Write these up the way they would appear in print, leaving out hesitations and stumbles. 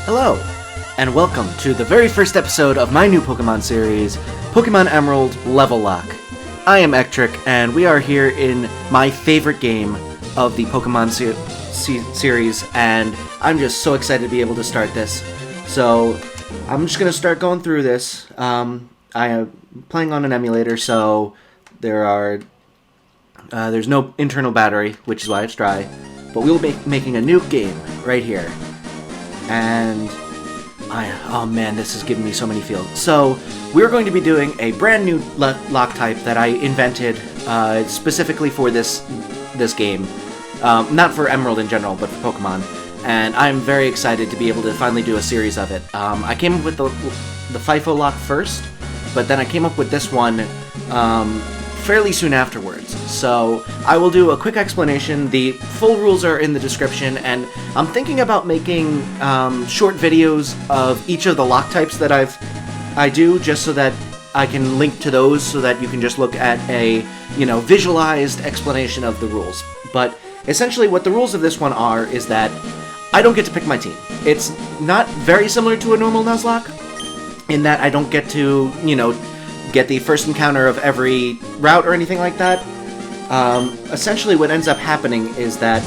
Hello, and welcome to the very first episode of my new Pokemon series, Pokemon Emerald Level Locke. I am Ectric, and we are here in my favorite game of the Pokemon series, and I'm just so excited to be able to start this. So, I'm just going to start going through this. I am playing on an emulator, so there's no internal battery, which is why it's dry, but we will be making a new game right here. And oh man, this is giving me so many feels. So we're going to be doing a brand new lock type that I invented specifically for this game, not for Emerald in general, but for Pokemon. And I'm very excited to be able to finally do a series of it. I came up with the FIFO lock first, but then I came up with this one fairly soon afterwards. So I will do a quick explanation. The full rules are in the description, and I'm thinking about making short videos of each of the lock types that I do, just so that I can link to those, so that you can just look at a visualized explanation of the rules. But essentially, what the rules of this one are is that I don't get to pick my team. It's not very similar to a normal Nuzlocke, in that I don't get to get the first encounter of every route or anything like that. Essentially what ends up happening is that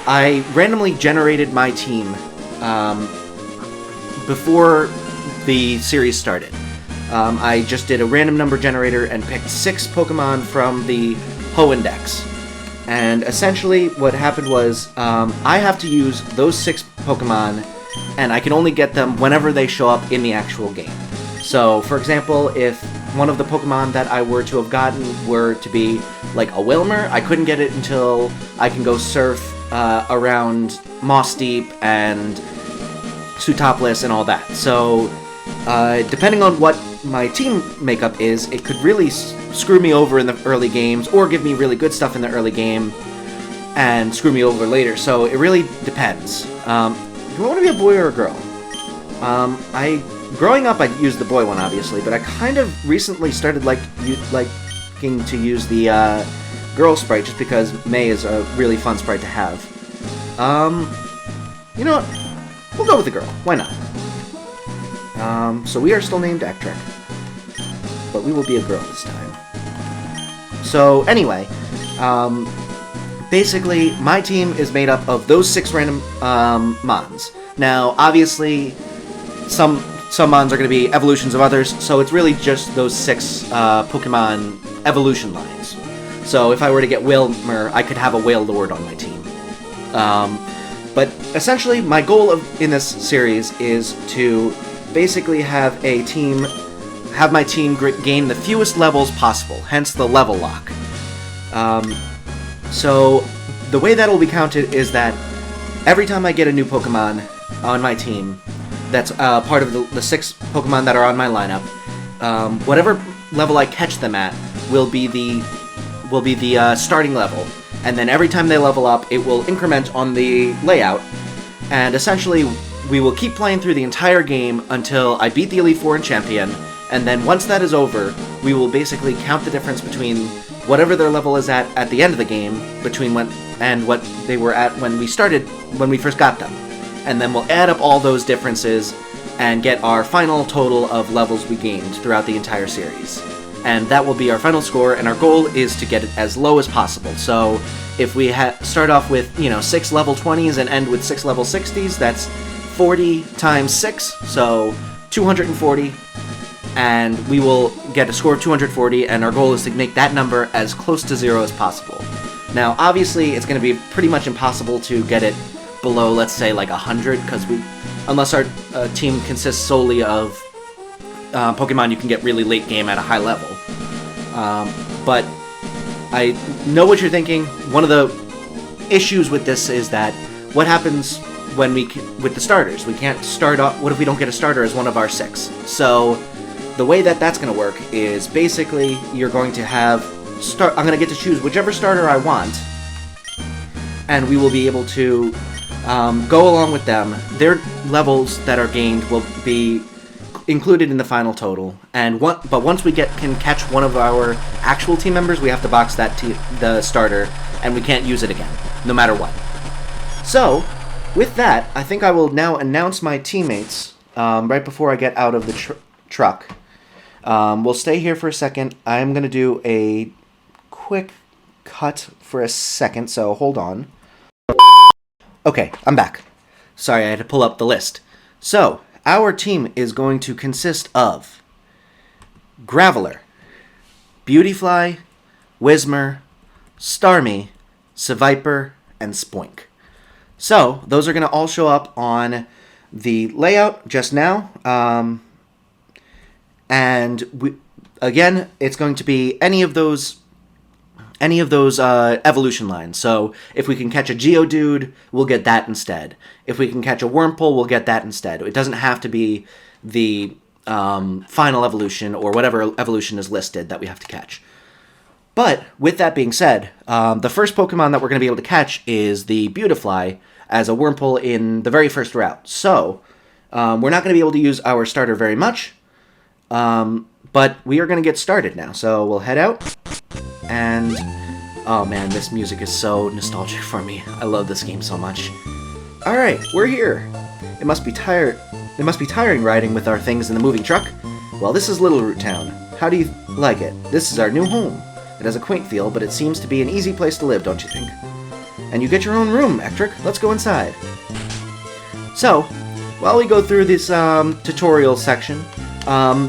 I randomly generated my team before the series started. I just did a random number generator and picked 6 Pokemon from the Ho Index. And essentially what happened was I have to use those 6 Pokemon, and I can only get them whenever they show up in the actual game. So, for example, if one of the Pokemon that I were to have gotten were to be like a Wilmer, I couldn't get it until I can go surf around Moss Deep and Sootopolis and all that. So, depending on what my team makeup is, it could really screw me over in the early games, or give me really good stuff in the early game and screw me over later. So it really depends. Do I want to be a boy or a girl? Growing up, I used the boy one, obviously, but I kind of recently started liking to use the girl sprite, just because May is a really fun sprite to have. You know what? We'll go with the girl. Why not? So we are still named Ectric, but we will be a girl this time. So anyway, basically, my team is made up of those 6 random Mons. Now, obviously, some Mons are going to be evolutions of others, so it's really just those 6 Pokemon evolution lines. So if I were to get Wilmer, I could have a Wailord on my team. But essentially, my goal in this series is to basically have my team gain the fewest levels possible, hence the level lock. So the way that will be counted is that every time I get a new Pokemon on my team, that's part of the 6 Pokemon that are on my lineup, whatever level I catch them at will be the starting level, and then every time they level up, it will increment on the layout, and essentially we will keep playing through the entire game until I beat the Elite Four and Champion, and then once that is over, we will basically count the difference between whatever their level is at the end of the game, between what they were at when we first got them. And then we'll add up all those differences and get our final total of levels we gained throughout the entire series. And that will be our final score, and our goal is to get it as low as possible. So if we start off with 6 level 20s and end with 6 level 60s, that's 40 times 6, so 240, and we will get a score of 240, and our goal is to make that number as close to 0 as possible. Now, obviously, it's going to be pretty much impossible to get it below, let's say, like 100, because unless our team consists solely of Pokemon you can get really late game at a high level. But I know what you're thinking. One of the issues with this is that what happens with the starters? We can't start off. What if we don't get a starter as one of our 6? So the way that's going to work is basically you're going to have I'm going to get to choose whichever starter I want, and we will be able to go along with them. Their levels that are gained will be included in the final total. And but once we can catch one of our actual team members, we have to box the starter, and we can't use it again, no matter what. So, with that, I think I will now announce my teammates right before I get out of the truck. We'll stay here for a second. I'm going to do a quick cut for a second, so hold on. Okay, I'm back. Sorry, I had to pull up the list. So, our team is going to consist of Graveler, Beautyfly, Whismer, Starmie, Seviper, and Spoink. So, those are going to all show up on the layout just now. And again, it's going to be any of those evolution lines. So if we can catch a Geodude, we'll get that instead. If we can catch a Wurmple, we'll get that instead. It doesn't have to be the final evolution or whatever evolution is listed that we have to catch. But with that being said, the first Pokemon that we're going to be able to catch is the Beautifly as a Wurmple in the very first route. So we're not going to be able to use our starter very much, but we are going to get started now. So we'll head out. And, oh man, this music is so nostalgic for me. I love this game so much. Alright, we're here. It must be tiring riding with our things in the moving truck. Well, this is Little Root Town. How do you like it? This is our new home. It has a quaint feel, but it seems to be an easy place to live, don't you think? And you get your own room, Ectric. Let's go inside. So, while we go through this tutorial section,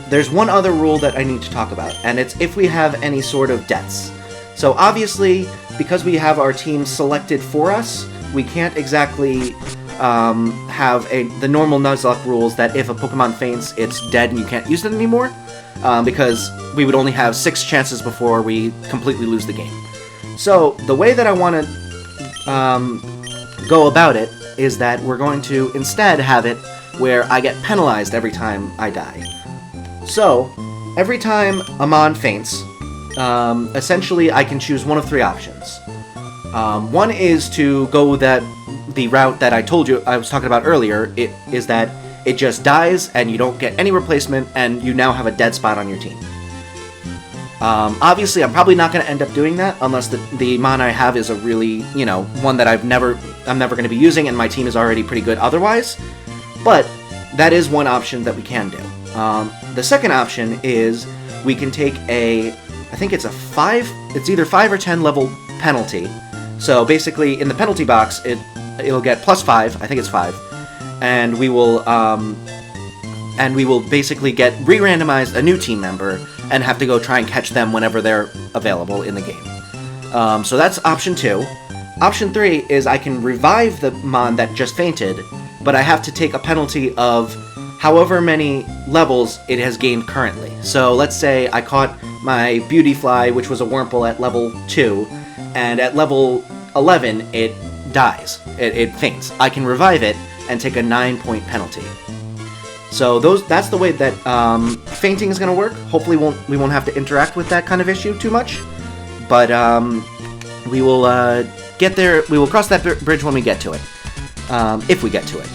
there's one other rule that I need to talk about, and it's if we have any sort of deaths. So obviously, because we have our team selected for us, we can't exactly have the normal Nuzlocke rules that if a Pokemon faints, it's dead and you can't use it anymore, because we would only have 6 chances before we completely lose the game. So the way that I want to go about it is that we're going to instead have it where I get penalized every time I die. So, every time a Mon faints, essentially I can choose one of 3 options. One is to go the route that I told you I was talking about earlier. It is that it just dies and you don't get any replacement and you now have a dead spot on your team. Obviously, I'm probably not going to end up doing that unless the Mon I have is a really, one that I'm never going to be using and my team is already pretty good otherwise. But that is one option that we can do. The second option is we can take I think it's it's either 5 or 10 level penalty. So basically, in the penalty box, it'll get +5. I think it's 5, and we will basically get re-randomized a new team member and have to go try and catch them whenever they're available in the game. So that's option 2. Option 3 is I can revive the Mon that just fainted, but I have to take a penalty of however many levels it has gained currently. So let's say I caught my Beautyfly, which was a Wurmple at level 2, and at level 11 it dies. It faints. I can revive it and take a 9-point penalty. So that's the way that fainting is going to work. Hopefully we won't have to interact with that kind of issue too much, but we will get there. We will cross that bridge when we get to it, if we get to it.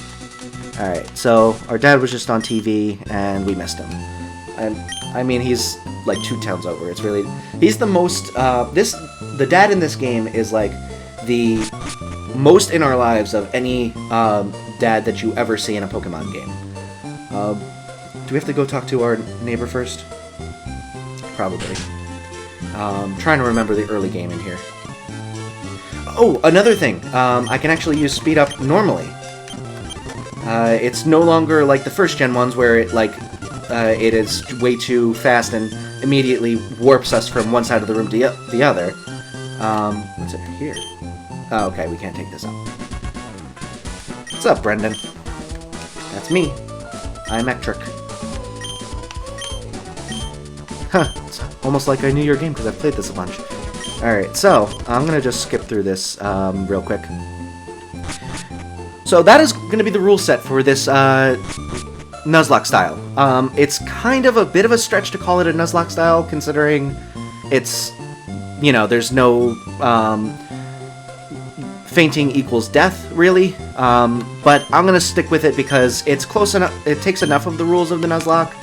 Alright, so our dad was just on TV, and we missed him. And, I mean, he's, like, 2 towns over. It's really... He's the most, the dad in this game is, like, the most in our lives of any, dad that you ever see in a Pokemon game. Do we have to go talk to our neighbor first? Probably. Trying to remember the early game in here. Oh, another thing. I can actually use Speed Up normally. It's no longer like the first gen ones where it it is way too fast and immediately warps us from one side of the room to the other. What's it here? Oh, okay, we can't take this up. What's up, Brendan? That's me. I'm Ectric. Huh, it's almost like I knew your game because I've played this a bunch. Alright, so I'm gonna just skip through this real quick. So that is going to be the rule set for this Nuzlocke style. It's kind of a bit of a stretch to call it a Nuzlocke style, considering it's, there's no fainting equals death, really. But I'm gonna stick with it because it's close enough. It takes enough of the rules of the Nuzlocke,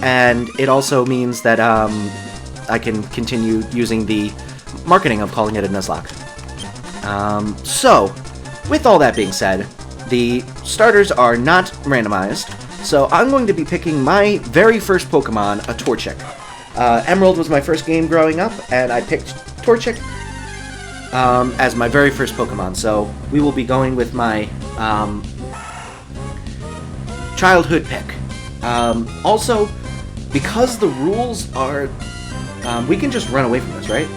and it also means that I can continue using the marketing of calling it a Nuzlocke. So, with all that being said, the starters are not randomized, so I'm going to be picking my very first Pokemon, a Torchic. Emerald was my first game growing up, and I picked Torchic as my very first Pokemon, so we will be going with my childhood pick. Also, because the rules are... we can just run away from this, right?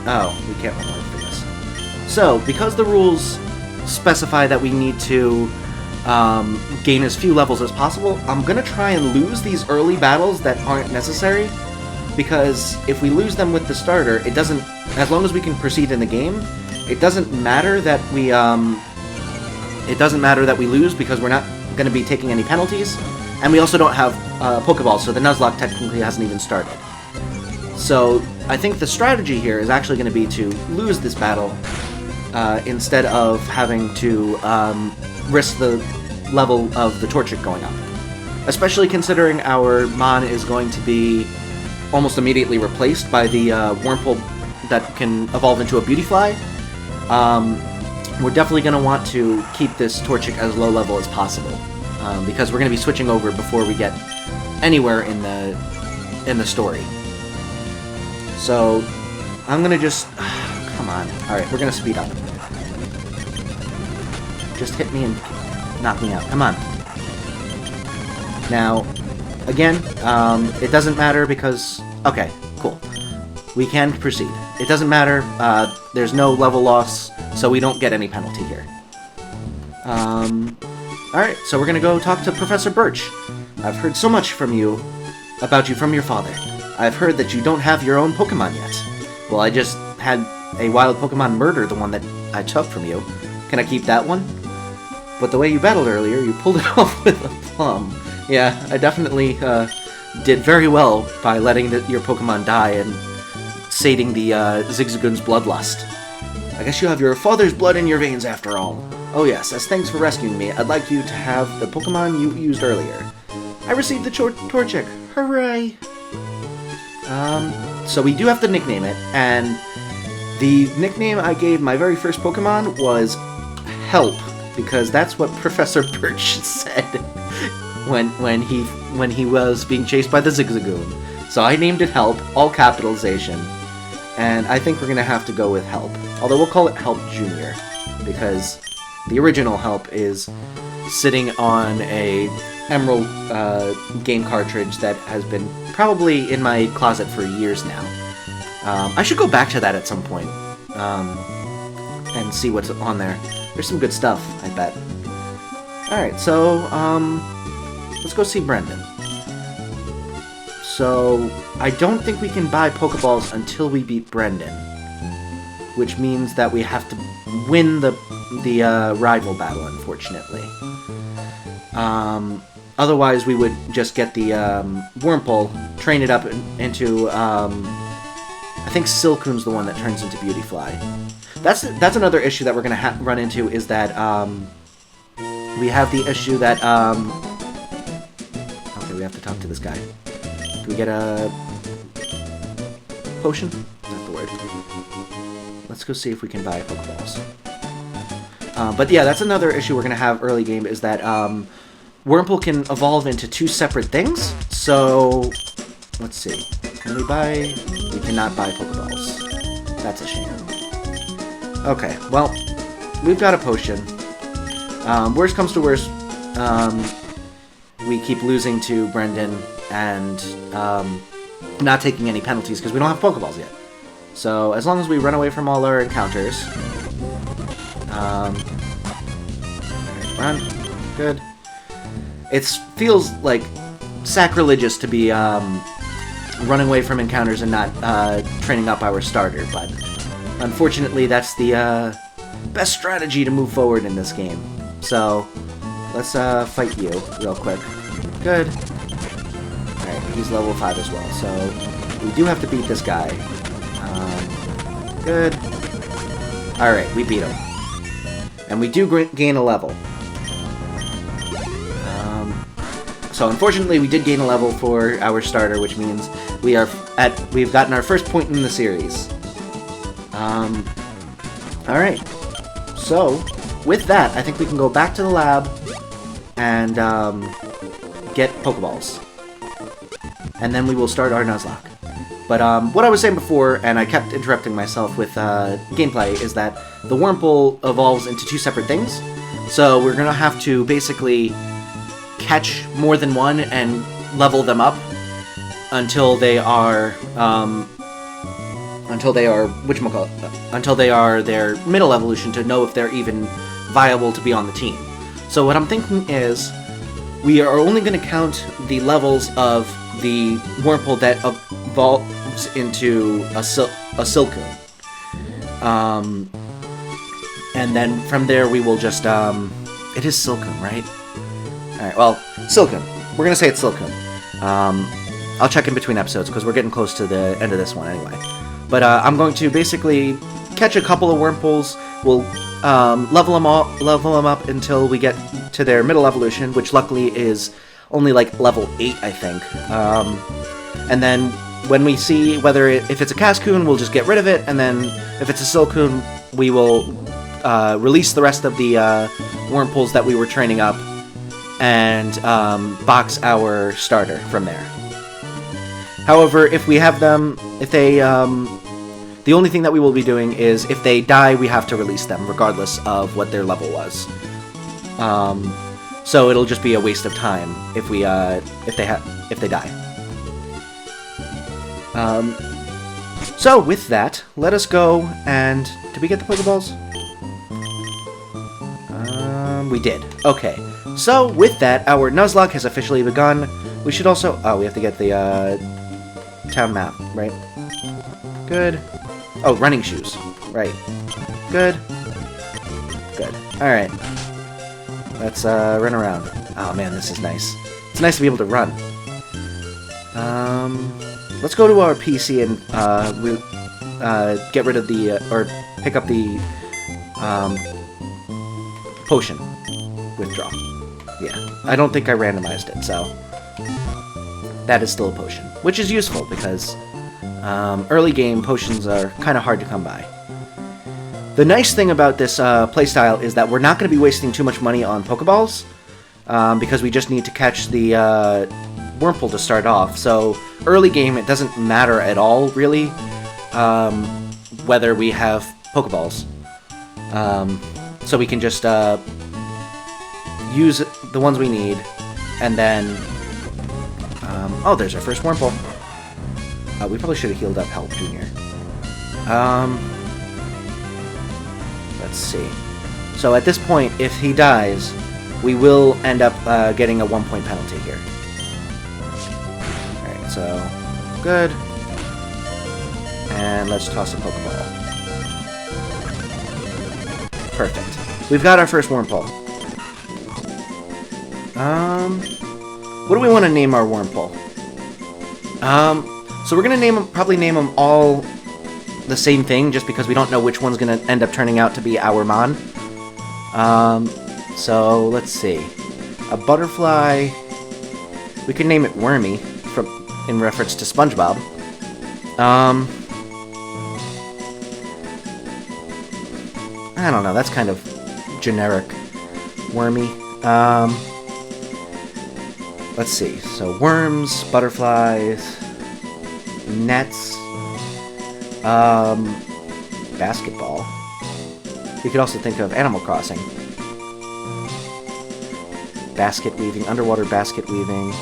Oh, we can't run away from this. So, because the rules specify that we need to gain as few levels as possible, I'm going to try and lose these early battles that aren't necessary, because if we lose them with the starter, it doesn't... As long as we can proceed in the game, it doesn't matter that we lose, because we're not going to be taking any penalties, and we also don't have Pokeballs, so the Nuzlocke technically hasn't even started. So I think the strategy here is actually going to be to lose this battle instead of having to risk the level of the Torchic going up. Especially considering our Mon is going to be almost immediately replaced by the Wurmple that can evolve into a Beautyfly. We're definitely going to want to keep this Torchic as low level as possible, because we're going to be switching over before we get anywhere in the story. So I'm going to just... come on. Alright, we're going to speed up. Just hit me and knock me out. Come on. Now, again, it doesn't matter because... Okay, cool. We can proceed. It doesn't matter. There's no level loss, so we don't get any penalty here. Alright, so we're gonna go talk to Professor Birch. I've heard so much about you from your father. I've heard that you don't have your own Pokemon yet. Well, I just had a wild Pokemon murder the one that I took from you. Can I keep that one? But the way you battled earlier, you pulled it off with a plum. Yeah, I definitely did very well by letting your Pokemon die and sating the Zigzagoon's bloodlust. I guess you have your father's blood in your veins after all. Oh yes, as thanks for rescuing me, I'd like you to have the Pokemon you used earlier. I received the Torchic. Hooray! So we do have to nickname it, and the nickname I gave my very first Pokemon was Help, because that's what Professor Birch said when he was being chased by the Zigzagoon. So I named it Help, all capitalization, and I think we're gonna have to go with Help. Although we'll call it Help Junior, because the original Help is sitting on a Emerald game cartridge that has been probably in my closet for years now. I should go back to that at some point and see what's on there. There's some good stuff, I bet. Alright, so let's go see Brendan. So I don't think we can buy Pokeballs until we beat Brendan, which means that we have to win the rival battle, unfortunately. Otherwise, we would just get the Wurmple, train it up into... I think Silcoon's the one that turns into Beautyfly. That's another issue that we're going to run into, is that we have the issue that... okay, we have to talk to this guy. Do we get a potion? Not the word. Let's go see if we can buy Pokeballs. But yeah, that's another issue we're going to have early game, is that Wurmple can evolve into two separate things. So, let's see. Can we buy... We cannot buy Pokeballs. That's a shame. Okay, well, we've got a potion. Worst comes to worst, we keep losing to Brendan and not taking any penalties because we don't have Pokeballs yet. So, as long as we run away from all our encounters... alright, run. Good. It feels like sacrilegious to be running away from encounters and not training up our starter, but unfortunately that's the best strategy to move forward in this game. So, let's fight you real quick. Good. Alright, he's level 5 as well, so we do have to beat this guy. Good. Alright, we beat him. and we do gain a level. So unfortunately, we did gain a level for our starter, which means we've gotten our first point in the series. Alright. So, with that, I think we can go back to the lab and get Pokeballs. And then we will start our Nuzlocke. But what I was saying before, and I kept interrupting myself with gameplay, is that the Wurmple evolves into two separate things. So we're going to have to basically catch more than one and level them up until they are until they are their middle evolution, to know if they're even viable to be on the team. So what I'm thinking is we are only going to count the levels of the Wurmple that evolves into a Silcoon. And then from there we will just it is Silcoon, right? Alright, well, Silcoon. We're going to say it's Silcoon. I'll check in between episodes, because we're getting close to the end of this one anyway. But I'm going to basically catch a couple of Wurmples. We'll level them up until we get to their middle evolution, which luckily is only like level 8, I think. And then when we see if it's a Cascoon, we'll just get rid of it, and then if it's a Silcoon, we will release the rest of the Wurmples that we were training up, and box our starter from there. However, if we have them, the only thing that we will be doing is, if they die, we have to release them, regardless of what their level was. So it'll just be a waste of time if they die. So with that, let us go and did we get the Pokeballs? We did. Okay. So with that, our Nuzlocke has officially begun. We should also we have to get the town map, right? Good. Oh, running shoes. Right. Good. Good. Alright. Let's run around. Oh man, this is nice. It's nice to be able to run. Let's go to our PC and get rid of the or pick up the potion withdraw. Yeah, I don't think I randomized it, so that is still a potion, which is useful because early game potions are kind of hard to come by. The nice thing about this playstyle is that we're not going to be wasting too much money on Pokeballs, because we just need to catch the Wurmple to start off. So early game, it doesn't matter at all, really, whether we have Pokeballs. So we can just use the ones we need, and then... oh, there's our first Wurmple. We probably should have healed up Help Jr. Let's see. So at this point, if he dies, we will end up getting a 1-point penalty here. Alright, so... good. And let's toss a Pokeball. Perfect. We've got our first Wurmple. What do we want to name our Wurmple? So we're gonna probably name them all the same thing, just because we don't know which one's gonna end up turning out to be our Mon. So let's see. A butterfly. We could name it Wormy, in reference to SpongeBob. I don't know. That's kind of generic. Wormy. Let's see. So worms, butterflies, nets, basketball. We could also think of Animal Crossing. Basket weaving, underwater basket weaving.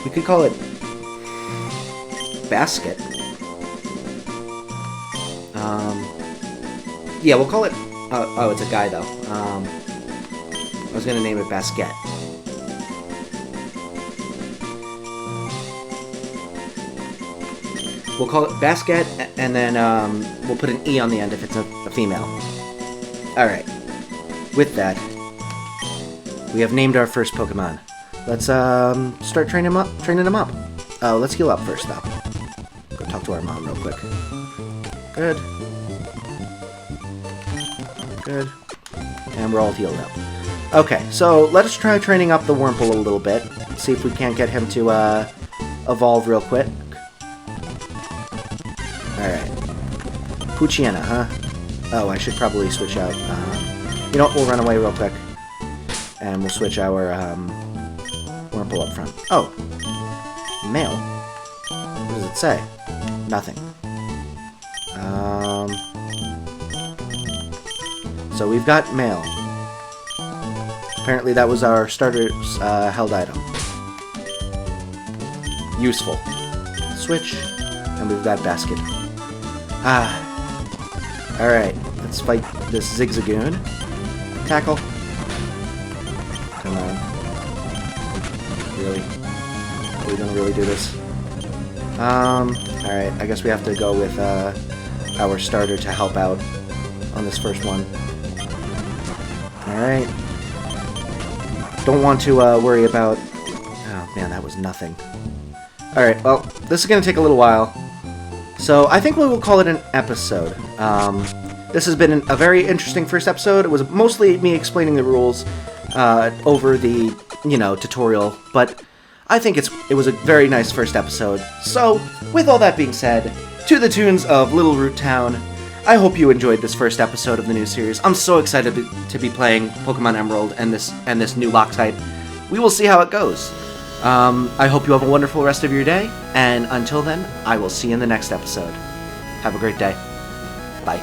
We could call it Basket. Yeah, we'll call it... oh, it's a guy, though. I was going to name it Basket. We'll call it Basket, and then we'll put an E on the end if it's a female. Alright. With that, we have named our first Pokemon. Let's start training them up. Oh, let's heal up first, though. Go talk to our mom real quick. Good. Good. And we're all healed up. Okay, so let us try training up the Wurmple a little bit. See if we can't get him to evolve real quick. Alright. Poochyena, huh? Oh, I should probably switch out. You know what? We'll run away real quick. And we'll switch our Wurmple up front. Oh. Male? What does it say? Nothing. So we've got male. Apparently that was our starter's held item. Useful. Switch. And we've got basket. Alright. Let's fight this Zigzagoon. Tackle. Come on. Really? Are we gonna really do this? Alright. I guess we have to go with our starter to help out on this first one. Alright. Don't want to worry about... Oh, man, that was nothing. Alright, well, this is going to take a little while. So, I think we will call it an episode. This has been a very interesting first episode. It was mostly me explaining the rules over the, tutorial. But I think it was a very nice first episode. So, with all that being said, to the tunes of Little Root Town, I hope you enjoyed this first episode of the new series. I'm so excited to be playing Pokemon Emerald and this new Locke type. We will see how it goes. I hope you have a wonderful rest of your day, and until then, I will see you in the next episode. Have a great day. Bye.